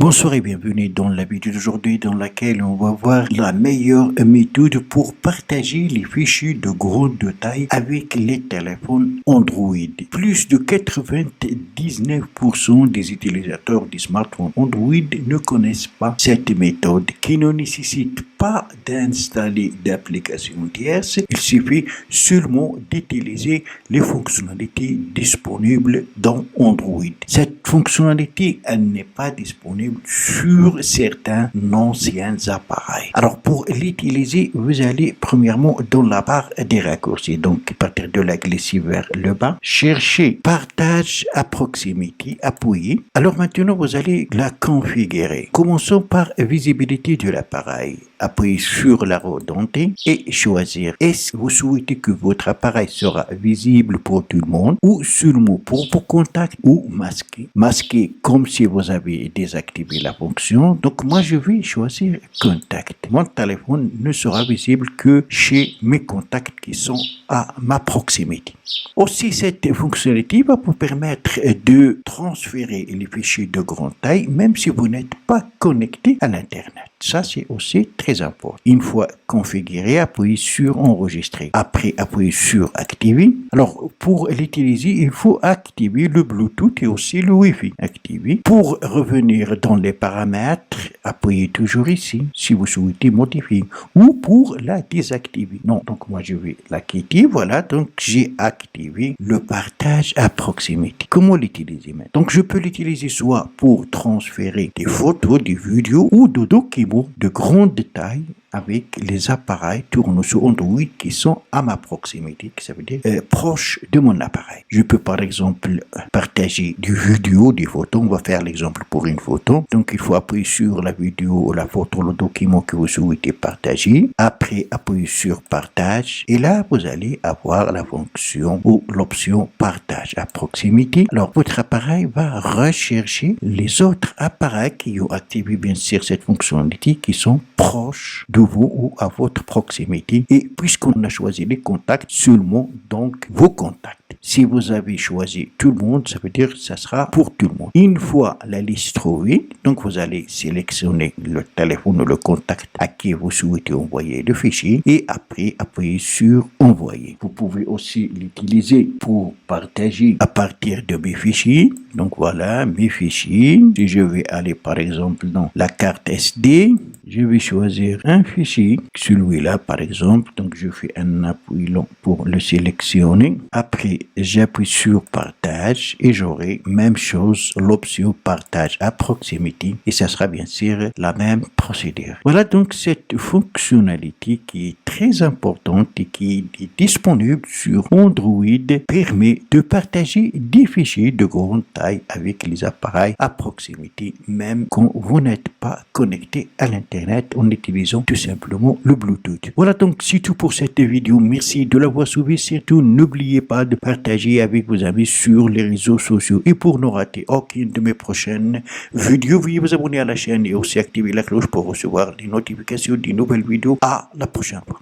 Bonsoir et bienvenue dans la vidéo d'aujourd'hui dans laquelle on va voir la meilleure méthode pour partager les fichiers de grande taille avec les téléphones Android. Plus de 99% des utilisateurs des smartphones Android ne connaissent pas cette méthode qui ne nécessite pas d'installer d'applications tierces. Il suffit seulement d'utiliser les fonctionnalités disponibles dans Android. Cette fonctionnalité, elle n'est pas disponible sur certains anciens appareils. Alors pour l'utiliser, vous allez premièrement dans la barre des raccourcis. Donc à partir de la glisser vers le bas, cherchez partage à proximité, appuyez. Alors maintenant vous allez la configurer. Commençons par visibilité de l'appareil. Appuyez sur la roue dentée et choisir. Est-ce que vous souhaitez que votre appareil sera visible pour tout le monde ou seulement pour vos contacts ou masqué? Masqué comme si vous avez désactivé la fonction. Donc moi je vais choisir contact. Mon téléphone ne sera visible que chez mes contacts qui sont à ma proximité. Aussi cette fonctionnalité va vous permettre de transférer les fichiers de grande taille même si vous n'êtes pas connecté à l'internet. Ça c'est aussi très important. Une fois configuré, appuyez sur enregistrer. Après appuyez sur activer. Alors pour l'utiliser, il faut activer le Bluetooth et aussi le Wi-Fi. Activer. Pour revenir dans les paramètres, appuyez toujours ici si vous souhaitez modifier ou pour la désactiver. Non, donc moi je vais la quitter. Voilà, donc j'ai activé le partage à proximité. Comment l'utiliser maintenant? Donc je peux l'utiliser soit pour transférer des photos, des vidéos ou des documents de grande taille avec les appareils tournant sur Android qui sont à ma proximité, ça veut dire proche de mon appareil. Je peux par exemple partager des vidéos, des photos. On va faire l'exemple pour une photo. Donc il faut appuyer sur la vidéo, la photo, le document que vous souhaitez partager. Après appuyer sur partage et là vous allez avoir la fonction ou l'option partage à proximité. Alors votre appareil va rechercher les autres appareils qui ont activé bien sûr cette fonctionnalité qui sont proches de vous ou à votre proximité. Et puisqu'on a choisi les contacts, seulement donc vos contacts. Si vous avez choisi tout le monde, ça veut dire que ça sera pour tout le monde. Une fois la liste trouvée, donc vous allez sélectionner le téléphone ou le contact à qui vous souhaitez envoyer le fichier et après appuyer sur envoyer. Vous pouvez aussi l'utiliser pour partager à partir de mes fichiers. Donc voilà mes fichiers. Si je vais aller par exemple dans la carte SD, je vais choisir un fichier, celui-là par exemple, donc je fais un appui long pour le sélectionner. Après, j'appuie sur partage et j'aurai même chose, l'option partage à proximité et ça sera bien sûr la même procédure. Voilà donc cette fonctionnalité qui est très importante et qui est disponible sur Android permet de partager des fichiers de grande taille avec les appareils à proximité même quand vous n'êtes pas connecté à l'internet en utilisant tout simplement le Bluetooth. Voilà donc c'est tout pour cette vidéo. Merci de l'avoir suivi. Surtout n'oubliez pas de partager avec vos amis sur les réseaux sociaux et pour ne rater aucune de mes prochaines vidéos, veuillez vous abonner à la chaîne et aussi activer la cloche pour recevoir les notifications des nouvelles vidéos. À la prochaine fois.